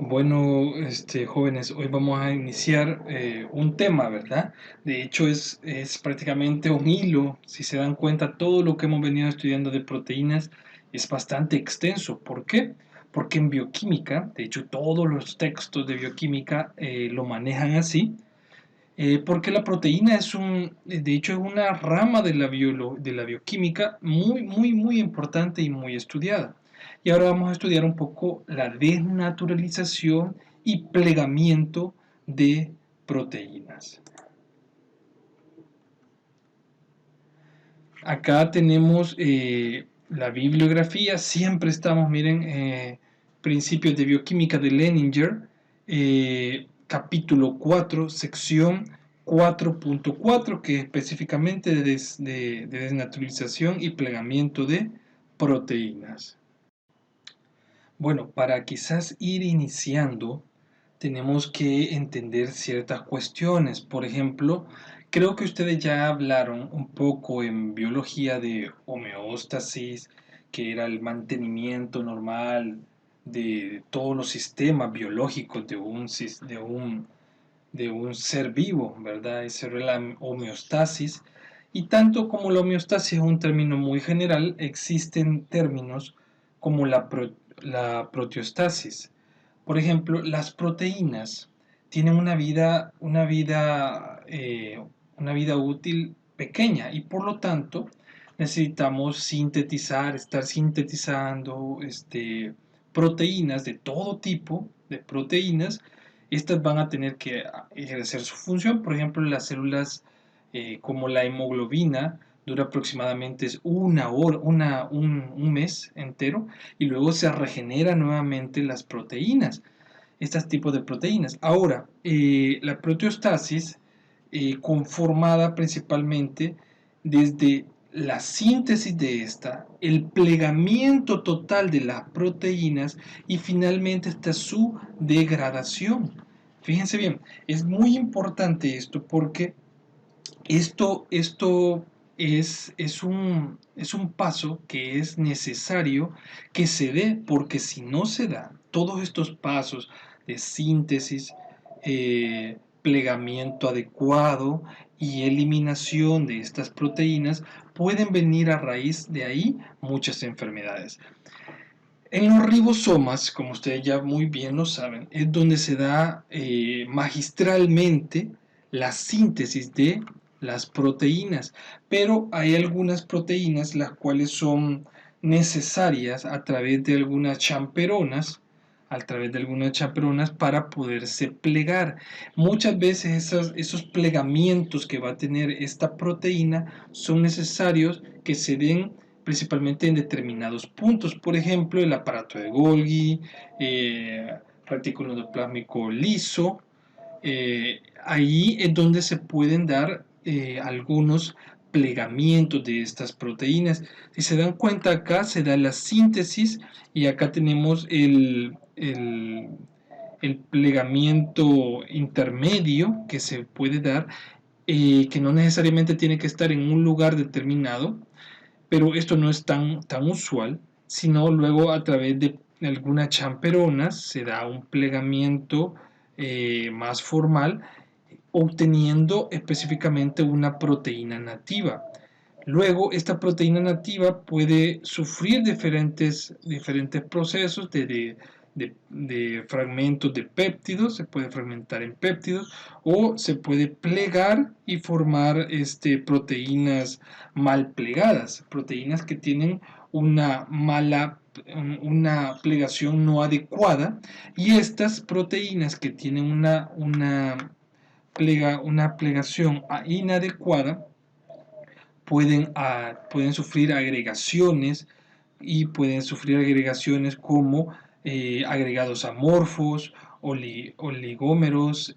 Bueno, jóvenes, hoy vamos a iniciar un tema, ¿verdad? De hecho, es prácticamente un hilo. Si se dan cuenta, todo lo que hemos venido estudiando de proteínas es bastante extenso. ¿Por qué? Porque en bioquímica, de hecho, todos los textos de bioquímica lo manejan así, porque la proteína de hecho, es una rama de de la bioquímica muy, muy, muy importante y muy estudiada. Y ahora vamos a estudiar un poco la desnaturalización y plegamiento de proteínas. Acá tenemos la bibliografía, siempre estamos, miren, Principios de Bioquímica de Leninger, capítulo 4, sección 4.4, que es específicamente de desnaturalización y plegamiento de proteínas. Bueno, para quizás ir iniciando, tenemos que entender ciertas cuestiones. Por ejemplo, creo que ustedes ya hablaron un poco en biología de homeostasis, que era el mantenimiento normal de todos los sistemas biológicos de un ser vivo, ¿verdad? Esa era la homeostasis. Y tanto como la homeostasis es un término muy general, existen términos como la proteostasis. Por ejemplo, las proteínas tienen una vida útil pequeña y por lo tanto necesitamos estar sintetizando proteínas de todo tipo de proteínas. Estas van a tener que ejercer su función. Por ejemplo, las células como la hemoglobina dura aproximadamente un mes entero y luego se regeneran nuevamente las proteínas, estos tipos de proteínas. Ahora, la proteostasis, conformada principalmente desde la síntesis de esta, el plegamiento total de las proteínas y finalmente hasta su degradación. Fíjense bien, es muy importante esto porque esto es un paso que es necesario que se dé, porque si no se da todos estos pasos de síntesis, plegamiento adecuado y eliminación de estas proteínas, pueden venir a raíz de ahí muchas enfermedades. En los ribosomas, como ustedes ya muy bien lo saben, es donde se da magistralmente la síntesis de las proteínas, pero hay algunas proteínas las cuales son necesarias a través de algunas champeronas para poderse plegar. Muchas veces esos plegamientos que va a tener esta proteína son necesarios que se den principalmente en determinados puntos. Por ejemplo, el aparato de Golgi, retículo endoplásmico liso. Ahí es donde se pueden dar algunos plegamientos de estas proteínas. Si se dan cuenta, acá se da la síntesis y acá tenemos el plegamiento intermedio que se puede dar, que no necesariamente tiene que estar en un lugar determinado, pero esto no es tan usual, sino luego a través de algunas champeronas se da un plegamiento más formal, obteniendo específicamente una proteína nativa. Luego, esta proteína nativa puede sufrir diferentes procesos de fragmentos de péptidos, se puede fragmentar en péptidos o se puede plegar y formar proteínas mal plegadas, proteínas que tienen una plegación no adecuada, y estas proteínas que tienen una plegación inadecuada pueden sufrir agregaciones, y pueden sufrir agregaciones como agregados amorfos, oligómeros,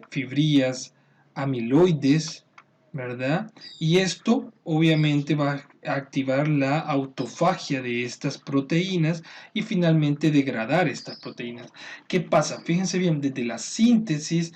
fibrillas amiloides, ¿verdad? Y esto obviamente va a activar la autofagia de estas proteínas y finalmente degradar estas proteínas. ¿Qué pasa? Fíjense bien, desde la síntesis,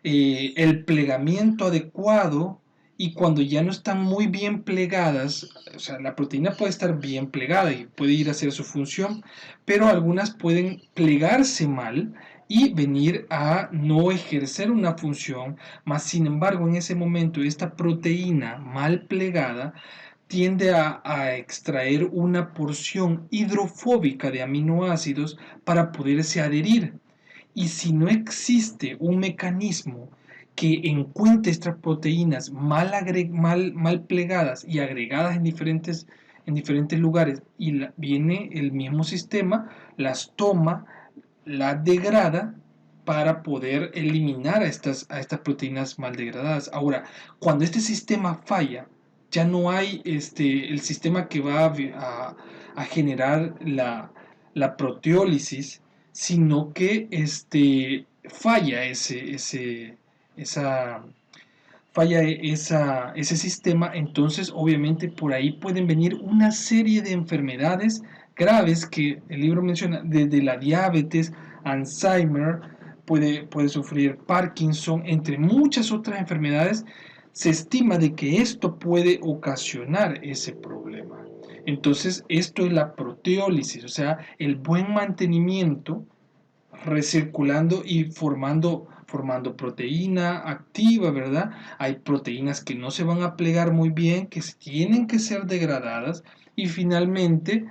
el plegamiento adecuado, y cuando ya no están muy bien plegadas, o sea, la proteína puede estar bien plegada y puede ir a hacer su función, pero algunas pueden plegarse mal y venir a no ejercer una función, mas sin embargo en ese momento esta proteína mal plegada tiende a extraer una porción hidrofóbica de aminoácidos para poderse adherir. Y si no existe un mecanismo que encuentre estas proteínas mal plegadas y agregadas en diferentes lugares, y viene el mismo sistema, las toma, las degrada para poder eliminar a estas proteínas mal degradadas. Ahora, cuando este sistema falla, ya no hay el sistema que va a generar la proteólisis, sino que falla esa, ese sistema. Entonces obviamente por ahí pueden venir una serie de enfermedades graves que el libro menciona, desde la diabetes, Alzheimer, puede sufrir Parkinson, entre muchas otras enfermedades. Se estima de que esto puede ocasionar ese problema. Entonces esto es la proteólisis, o sea, el buen mantenimiento recirculando y formando proteína activa, ¿verdad? Hay proteínas que no se van a plegar muy bien, que tienen que ser degradadas y finalmente,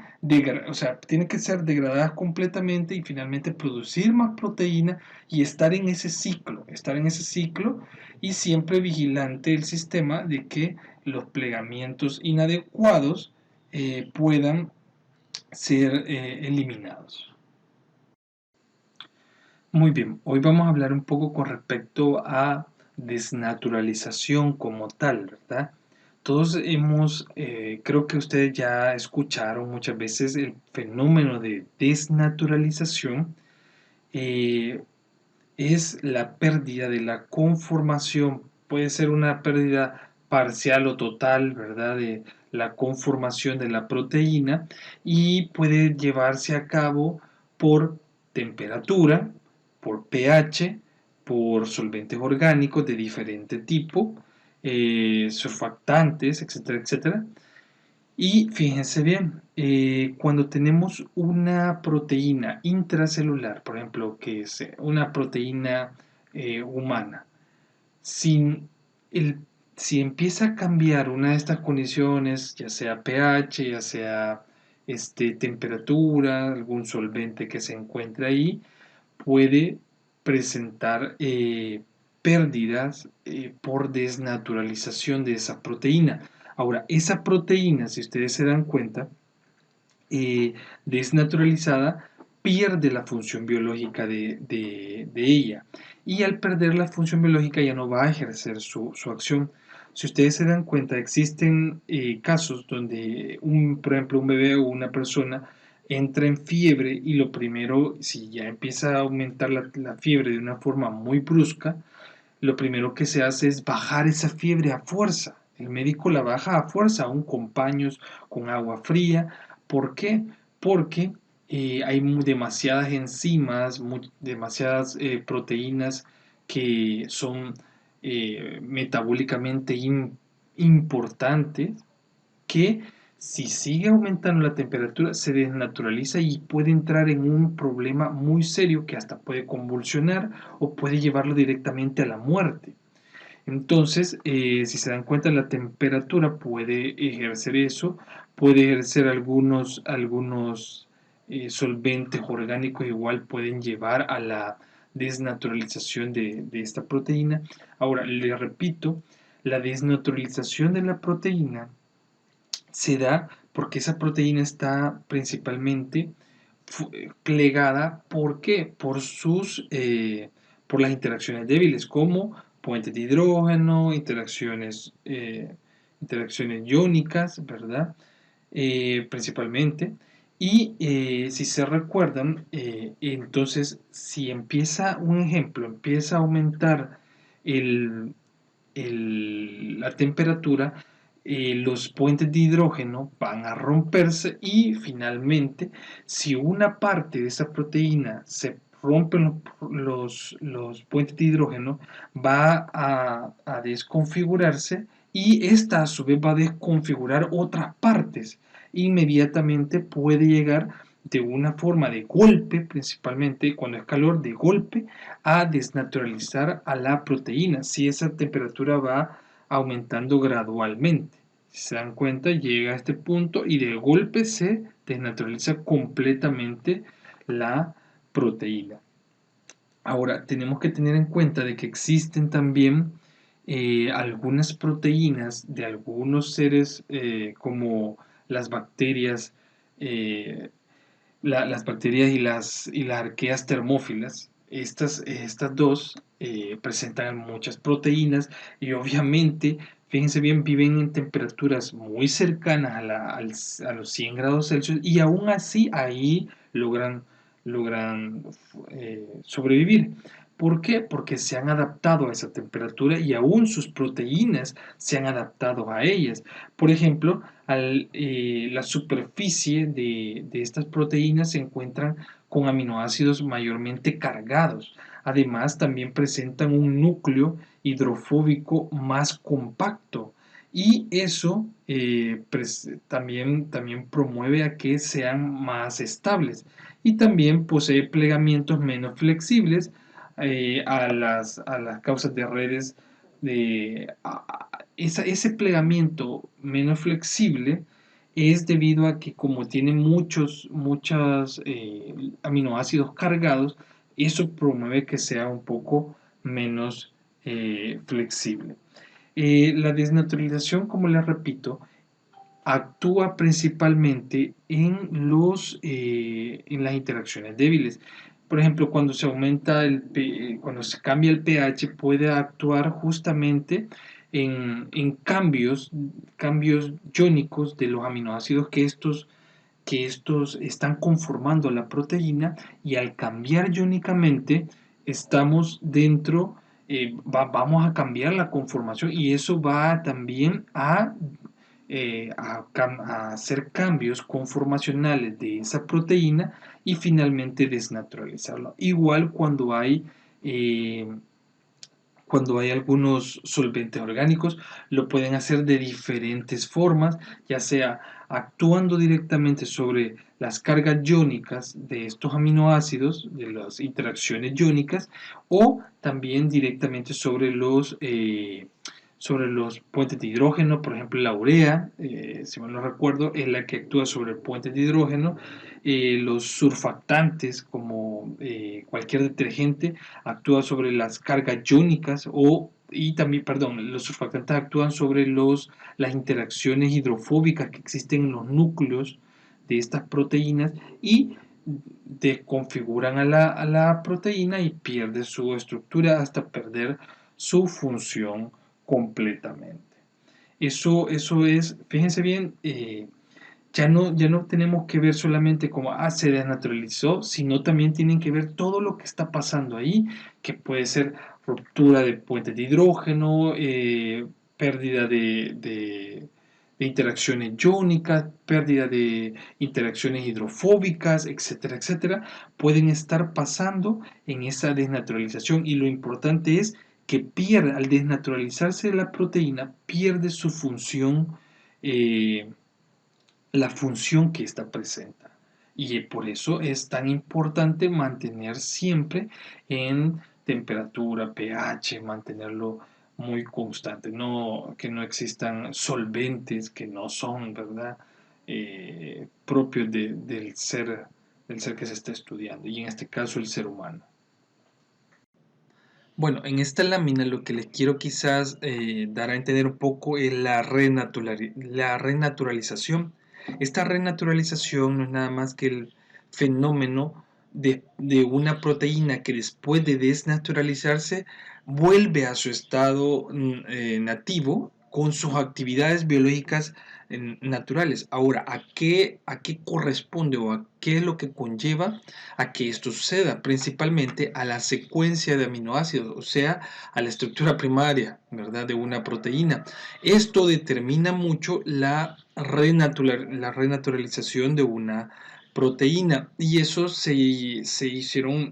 o sea, tienen que ser degradadas completamente y finalmente producir más proteína y estar en ese ciclo y siempre vigilante el sistema de que los plegamientos inadecuados puedan ser eliminados. Muy bien, hoy vamos a hablar un poco con respecto a desnaturalización como tal, ¿verdad? Todos creo que ustedes ya escucharon muchas veces el fenómeno de desnaturalización. eh, es la pérdida de la conformación, puede ser una pérdida parcial o total, ¿verdad? De la conformación de la proteína y puede llevarse a cabo por temperatura, por pH, por solventes orgánicos de diferente tipo, surfactantes, etcétera, etcétera. Y fíjense bien, cuando tenemos una proteína intracelular, por ejemplo, que es una proteína humana, sin el, si empieza a cambiar una de estas condiciones, ya sea pH, ya sea temperatura, algún solvente que se encuentre ahí, puede presentar pérdidas por desnaturalización de esa proteína. Ahora, esa proteína, si ustedes se dan cuenta, desnaturalizada, pierde la función biológica de ella. Y al perder la función biológica ya no va a ejercer su acción. Si ustedes se dan cuenta, existen casos donde, por ejemplo, un bebé o una persona entra en fiebre y lo primero, si ya empieza a aumentar la fiebre de una forma muy brusca, lo primero que se hace es bajar esa fiebre a fuerza. El médico la baja a fuerza, aún con paños, con agua fría. ¿Por qué? Porque hay demasiadas enzimas, demasiadas proteínas que son metabólicamente importantes, que si sigue aumentando la temperatura se desnaturaliza y puede entrar en un problema muy serio que hasta puede convulsionar o puede llevarlo directamente a la muerte. Entonces, si se dan cuenta, la temperatura puede ejercer eso, puede ejercer algunos solventes orgánicos, igual pueden llevar a la desnaturalización de esta proteína. Ahora, le repito, la desnaturalización de la proteína se da porque esa proteína está principalmente plegada. ¿Por qué? Por las interacciones débiles, como puentes de hidrógeno, interacciones iónicas, ¿verdad? Principalmente. Y si se recuerdan, entonces si empieza, un ejemplo, empieza a aumentar la temperatura, los puentes de hidrógeno van a romperse y finalmente, si una parte de esa proteína se rompen los puentes de hidrógeno, va a desconfigurarse y esta a su vez va a desconfigurar otras partes. Inmediatamente puede llegar de una forma de golpe, principalmente cuando es calor, de golpe, a desnaturalizar a la proteína, si esa temperatura va aumentando gradualmente. Si se dan cuenta, llega a este punto y de golpe se desnaturaliza completamente la proteína. Ahora, tenemos que tener en cuenta de que existen también algunas proteínas de algunos seres como las bacterias, eh, las bacterias y las arqueas termófilas. Estas dos presentan muchas proteínas y obviamente, fíjense bien, viven en temperaturas muy cercanas a los 100 grados Celsius y aún así ahí logran sobrevivir. ¿Por qué? Porque se han adaptado a esa temperatura y aún sus proteínas se han adaptado a ellas. Por ejemplo, la superficie de estas proteínas se encuentran con aminoácidos mayormente cargados. Además, también presentan un núcleo hidrofóbico más compacto y eso también promueve a que sean más estables y también posee plegamientos menos flexibles a las causas de redes ese plegamiento menos flexible es debido a que como tiene muchos aminoácidos cargados, eso promueve que sea un poco menos flexible. La desnaturalización, como les repito, actúa principalmente en las interacciones débiles. Por ejemplo, cuando se cambia el pH, puede actuar justamente en cambios iónicos de los aminoácidos que estos están conformando la proteína y al cambiar iónicamente estamos vamos a cambiar la conformación y eso va también a hacer cambios conformacionales de esa proteína y finalmente desnaturalizarla. Igual eh, cuando hay algunos solventes orgánicos, lo pueden hacer de diferentes formas, ya sea actuando directamente sobre las cargas iónicas de estos aminoácidos, de las interacciones iónicas, o también directamente sobre los puentes de hidrógeno, por ejemplo la urea, si mal no recuerdo, es la que actúa sobre el puente de hidrógeno, los surfactantes como cualquier detergente actúa sobre las cargas iónicas y también, perdón, los surfactantes actúan sobre las interacciones hidrofóbicas que existen en los núcleos de estas proteínas y desconfiguran a la proteína y pierde su estructura hasta perder su función completamente. Eso es, fíjense bien, ya no tenemos que ver solamente como se desnaturalizó, sino también tienen que ver todo lo que está pasando ahí, que puede ser ruptura de puentes de hidrógeno, pérdida de interacciones iónicas, pérdida de interacciones hidrofóbicas, etcétera, etcétera, pueden estar pasando en esa desnaturalización y lo importante es que al desnaturalizarse la proteína, pierde su función la función que ésta presenta. Y por eso es tan importante mantener siempre en temperatura, pH, mantenerlo muy constante, que no existan solventes que no son, ¿verdad? Propios del ser que se está estudiando, y en este caso el ser humano. Bueno, en esta lámina lo que les quiero quizás dar a entender un poco es la renaturalización. Esta renaturalización no es nada más que el fenómeno de una proteína que después de desnaturalizarse vuelve a su estado nativo con sus actividades biológicas naturales. Ahora, ¿a qué corresponde o a qué es lo que conlleva a que esto suceda? Principalmente a la secuencia de aminoácidos, o sea, a la estructura primaria, ¿verdad?, de una proteína. Esto determina mucho la renaturalización de una proteína y eso se hicieron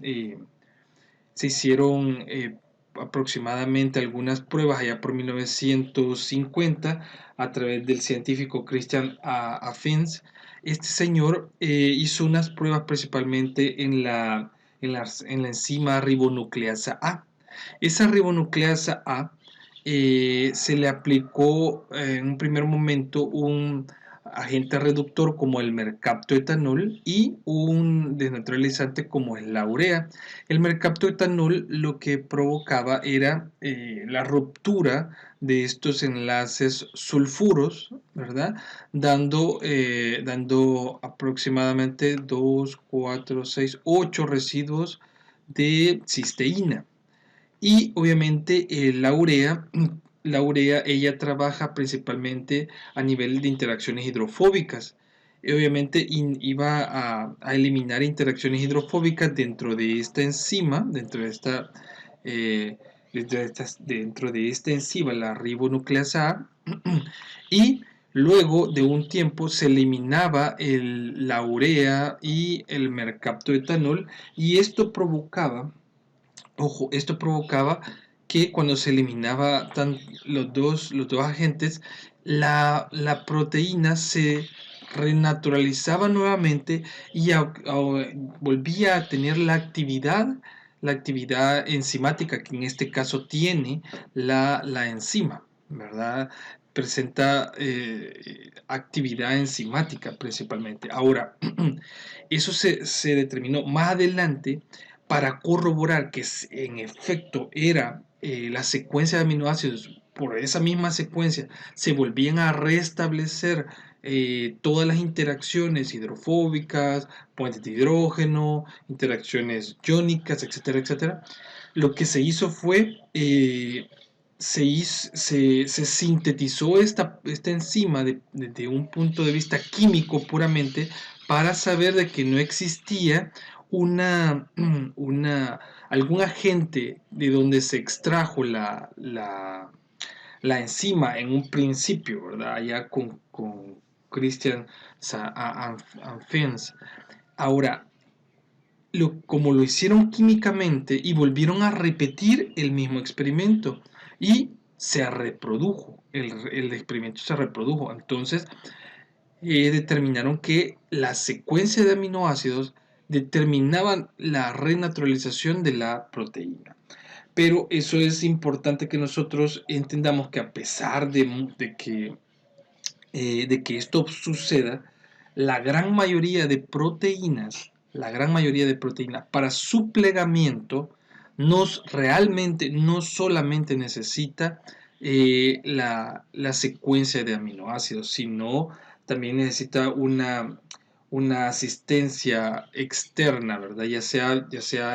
aproximadamente algunas pruebas allá por 1950 a través del científico Christian Afins este señor hizo unas pruebas principalmente en la enzima ribonucleasa A. Esa ribonucleasa A se le aplicó en un primer momento un agente reductor como el mercaptoetanol y un desnaturalizante como es la urea. El mercaptoetanol lo que provocaba era la ruptura de estos enlaces sulfuros, ¿verdad? Dando aproximadamente 2, 4, 6, 8 residuos de cisteína. Y obviamente la urea ella trabaja principalmente a nivel de interacciones hidrofóbicas. Y obviamente iba a eliminar interacciones hidrofóbicas dentro de esta enzima, eh, dentro de esta enzima, la ribonucleasa A, y luego de un tiempo se eliminaba la urea y el mercaptoetanol, y esto provocaba que cuando se eliminaba los dos agentes, la proteína se renaturalizaba nuevamente y volvía a tener la actividad enzimática que en este caso tiene la enzima, ¿verdad? Presenta actividad enzimática principalmente. Ahora, eso se determinó más adelante para corroborar que en efecto era la secuencia de aminoácidos. Por esa misma secuencia se volvían a restablecer todas las interacciones hidrofóbicas, puentes de hidrógeno, interacciones iónicas, etcétera, etcétera. Lo que se hizo fue, se sintetizó esta enzima desde un punto de vista químico puramente, para saber de que no existía una, algún agente de donde se extrajo la enzima en un principio, ¿verdad? Allá con Christian Anfens. Ahora, como lo hicieron químicamente y volvieron a repetir el mismo experimento y se reprodujo, el experimento se reprodujo. Entonces, determinaron que la secuencia de aminoácidos determinaban la renaturalización de la proteína. Pero eso es importante que nosotros entendamos, que a pesar de que esto suceda, la gran mayoría de proteínas para su plegamiento realmente no solamente necesita la secuencia de aminoácidos, sino también necesita una asistencia externa, ¿verdad? Ya sea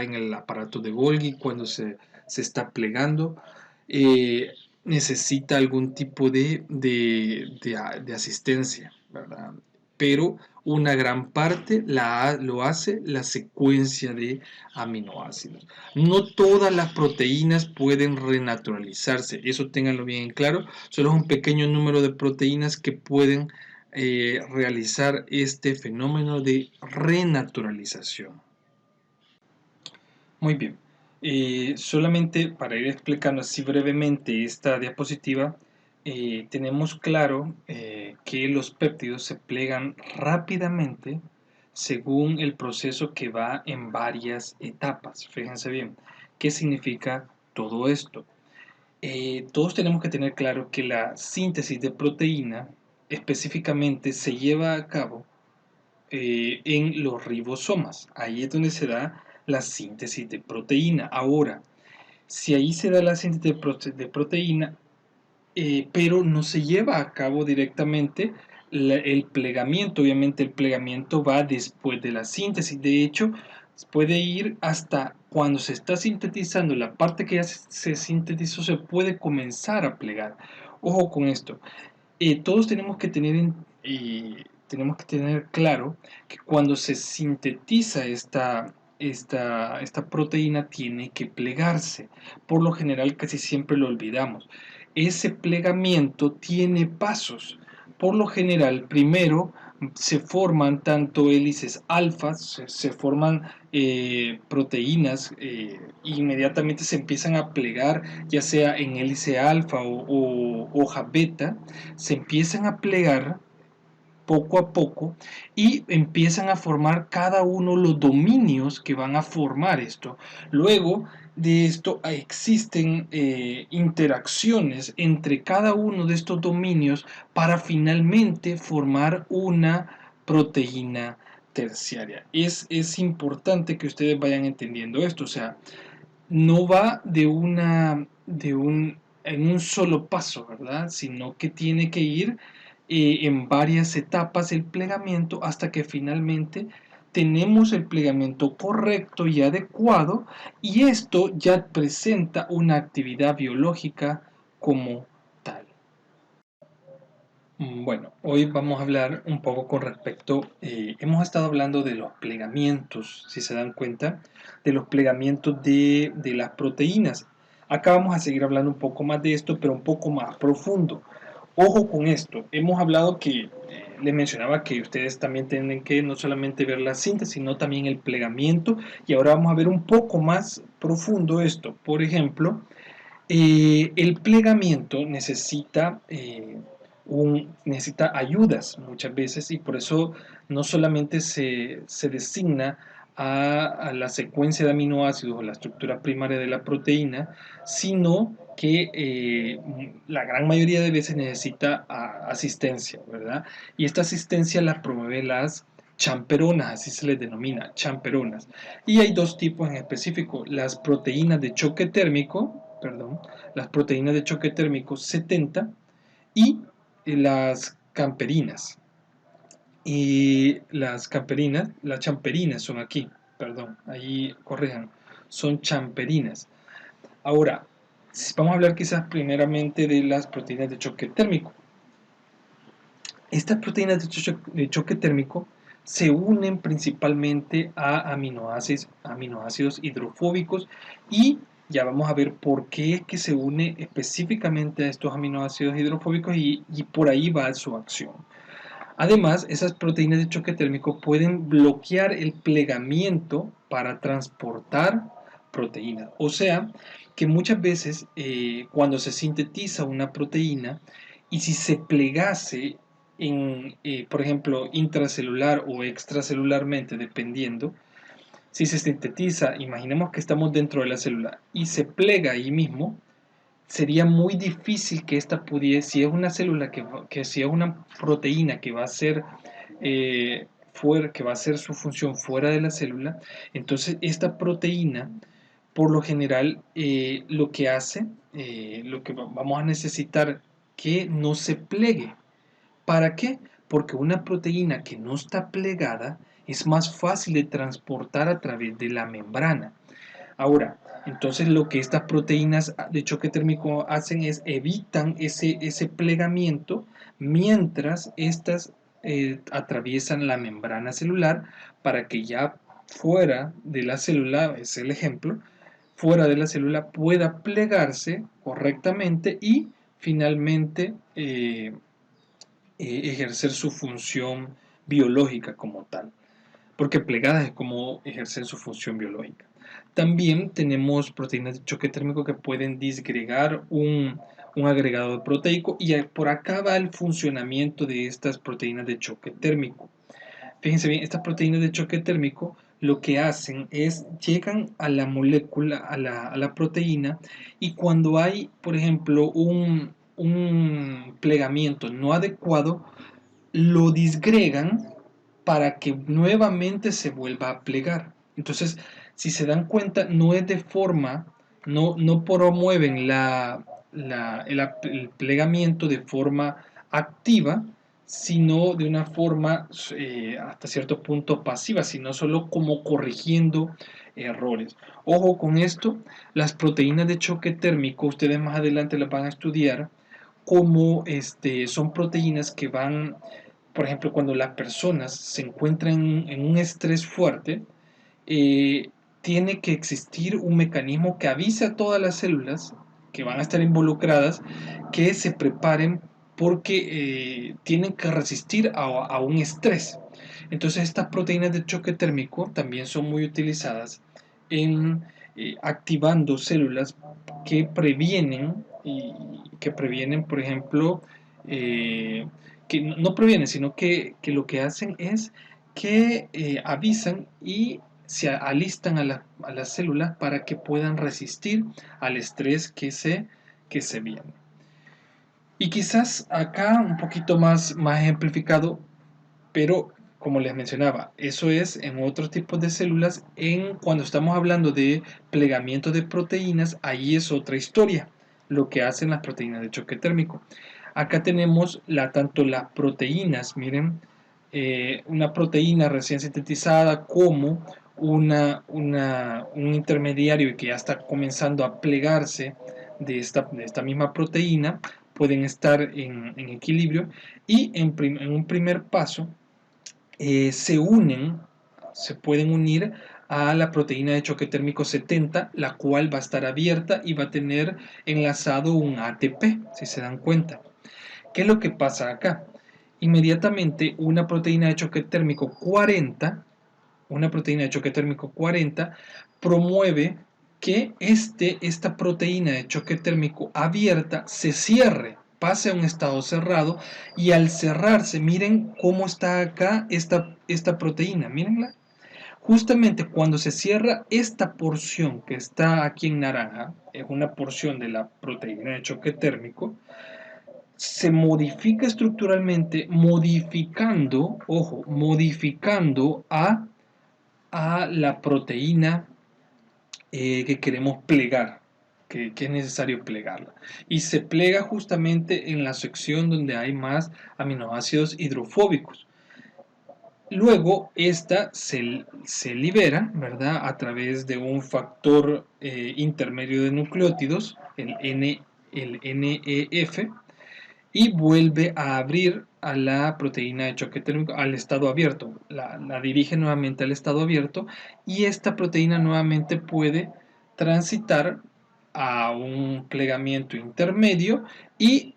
en el aparato de Golgi cuando se está plegando, necesita algún tipo de asistencia, ¿verdad? Pero una gran parte lo hace la secuencia de aminoácidos. No todas las proteínas pueden renaturalizarse, eso ténganlo bien en claro. Solo es un pequeño número de proteínas que pueden realizar este fenómeno de renaturalización. Muy bien. Solamente para ir explicando así brevemente esta diapositiva, tenemos claro que los péptidos se plegan rápidamente según el proceso que va en varias etapas. Fíjense bien, ¿qué significa todo esto? Todos tenemos que tener claro que la síntesis de proteína específicamente se lleva a cabo en los ribosomas. Ahí es donde se da la síntesis de proteína. Ahora, si ahí se da la síntesis de proteína, pero no se lleva a cabo directamente el plegamiento. Obviamente el plegamiento va después de la síntesis. De hecho, puede ir hasta cuando se está sintetizando la parte que ya se sintetizó, se puede comenzar a plegar. Ojo con esto. Todos tenemos que tener claro que cuando se sintetiza esta proteína tiene que plegarse. Por lo general casi siempre lo olvidamos. Ese plegamiento tiene pasos. Por lo general, primero se forman tanto hélices alfas, se forman proteínas, inmediatamente se empiezan a plegar, ya sea en hélice alfa o hoja beta, se empiezan a plegar poco a poco y empiezan a formar cada uno los dominios que van a formar esto. Luego de esto existen interacciones entre cada uno de estos dominios para finalmente formar una proteína terciaria. Es importante que ustedes vayan entendiendo esto, o sea, no va en un solo paso, ¿verdad? Sino que tiene que ir en varias etapas el plegamiento hasta que finalmente tenemos el plegamiento correcto y adecuado y esto ya presenta una actividad biológica como tal. Bueno, hoy vamos a hablar un poco con respecto, hemos estado hablando de los plegamientos, si se dan cuenta, de los plegamientos de las proteínas. Acá vamos a seguir hablando un poco más de esto, pero un poco más profundo. Ojo con esto, hemos hablado que, les mencionaba que ustedes también tienen que no solamente ver la síntesis, sino también el plegamiento, y ahora vamos a ver un poco más profundo esto. Por ejemplo, el plegamiento necesita ayudas muchas veces y por eso no solamente se designa a la secuencia de aminoácidos o la estructura primaria de la proteína, sino que la gran mayoría de veces necesita asistencia, ¿verdad? Y esta asistencia la promueven las champeronas, así se les denomina, champeronas. Y hay dos tipos en específico, las proteínas de choque térmico, perdón, las proteínas de choque térmico 70 y las camperinas. Y las champerinas son aquí, perdón, ahí corrijan, son champerinas. Ahora, vamos a hablar quizás primeramente de las proteínas de choque térmico. Estas proteínas de choque térmico se unen principalmente a aminoácidos hidrofóbicos y ya vamos a ver por qué es que se une específicamente a estos aminoácidos hidrofóbicos y por ahí va su acción. Además, esas proteínas de choque térmico pueden bloquear el plegamiento para transportar proteínas. O sea, que muchas veces cuando se sintetiza una proteína y si se plegase por ejemplo, intracelular o extracelularmente, dependiendo, si se sintetiza, imaginemos que estamos dentro de la célula y se plega ahí mismo, sería muy difícil que esta pudiese, si es una célula si es una proteína que va a ser que va a hacer su función fuera de la célula, entonces esta proteína, por lo general, lo que hace, lo que vamos a necesitar que no se plegue. ¿Para qué? Porque una proteína que no está plegada es más fácil de transportar a través de la membrana. Ahora, entonces lo que estas proteínas de choque térmico hacen es evitan ese plegamiento mientras estas atraviesan la membrana celular para que ya fuera de la célula, es el ejemplo, fuera de la célula pueda plegarse correctamente y finalmente ejercer su función biológica como tal, porque plegadas es como ejercer su función biológica. También tenemos proteínas de choque térmico que pueden disgregar un agregado proteico y por acá va el funcionamiento de estas proteínas de choque térmico. Fíjense bien, estas proteínas de choque térmico lo que hacen es llegan a la molécula, a la proteína y cuando hay, por ejemplo, un plegamiento no adecuado, lo disgregan para que nuevamente se vuelva a plegar. Entonces, si se dan cuenta, no es de forma, no promueven el plegamiento de forma activa, sino de una forma hasta cierto punto pasiva, sino solo como corrigiendo errores. Ojo con esto, las proteínas de choque térmico, ustedes más adelante las van a estudiar, como son proteínas que van, por ejemplo, cuando las personas se encuentran en un estrés fuerte, tiene que existir un mecanismo que avise a todas las células que van a estar involucradas que se preparen porque tienen que resistir a un estrés. Entonces estas proteínas de choque térmico también son muy utilizadas en activando células que previenen, por ejemplo, que no previenen, sino que lo que hacen es que avisan y se alistan a las células para que puedan resistir al estrés que se viene. Y quizás acá un poquito más ejemplificado, pero como les mencionaba, eso es en otros tipos de células. Cuando estamos hablando de plegamiento de proteínas, ahí es otra historia, lo que hacen las proteínas de choque térmico. Acá tenemos tanto las proteínas, miren, una proteína recién sintetizada como un intermediario que ya está comenzando a plegarse de esta misma proteína, pueden estar en equilibrio y en un primer paso se unen, se pueden unir a la proteína de choque térmico 70, la cual va a estar abierta y va a tener enlazado un ATP, si se dan cuenta. ¿Qué es lo que pasa acá? Inmediatamente una proteína de choque térmico 40, una proteína de choque térmico 40 promueve que esta proteína de choque térmico abierta se cierre, pase a un estado cerrado, y al cerrarse, miren cómo está acá esta proteína, mírenla. Justamente cuando se cierra esta porción que está aquí en naranja, es una porción de la proteína de choque térmico, se modifica estructuralmente, modificando, ojo, modificando a la proteína que queremos plegar, que es necesario plegarla. Y se plega justamente en la sección donde hay más aminoácidos hidrofóbicos. Luego, esta se libera, ¿verdad? A través de un factor intermedio de nucleótidos, el NEF, y vuelve a abrir a la proteína de choque térmico al estado abierto. La dirige nuevamente al estado abierto y esta proteína nuevamente puede transitar a un plegamiento intermedio y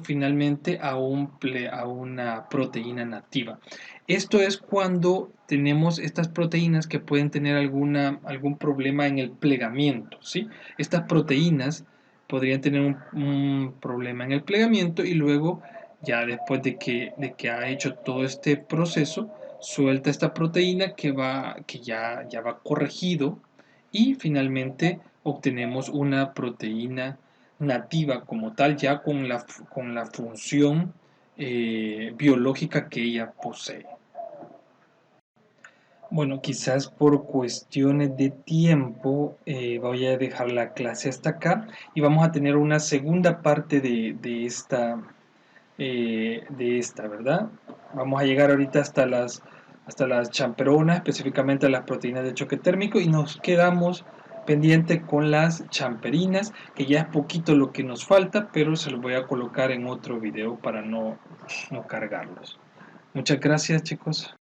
finalmente a una proteína nativa. Esto es cuando tenemos estas proteínas que pueden tener algún problema en el plegamiento, ¿sí? Estas proteínas podrían tener un problema en el plegamiento y luego, ya después de que ha hecho todo este proceso, suelta esta proteína que ya va corregido y finalmente obtenemos una proteína nativa como tal, ya con la función biológica que ella posee. Bueno, quizás por cuestiones de tiempo voy a dejar la clase hasta acá y vamos a tener una segunda parte de esta, ¿verdad? Vamos a llegar ahorita hasta las champeronas, específicamente a las proteínas de choque térmico, y nos quedamos pendiente con las champerinas, que ya es poquito lo que nos falta, pero se los voy a colocar en otro video para no cargarlos. Muchas gracias, chicos.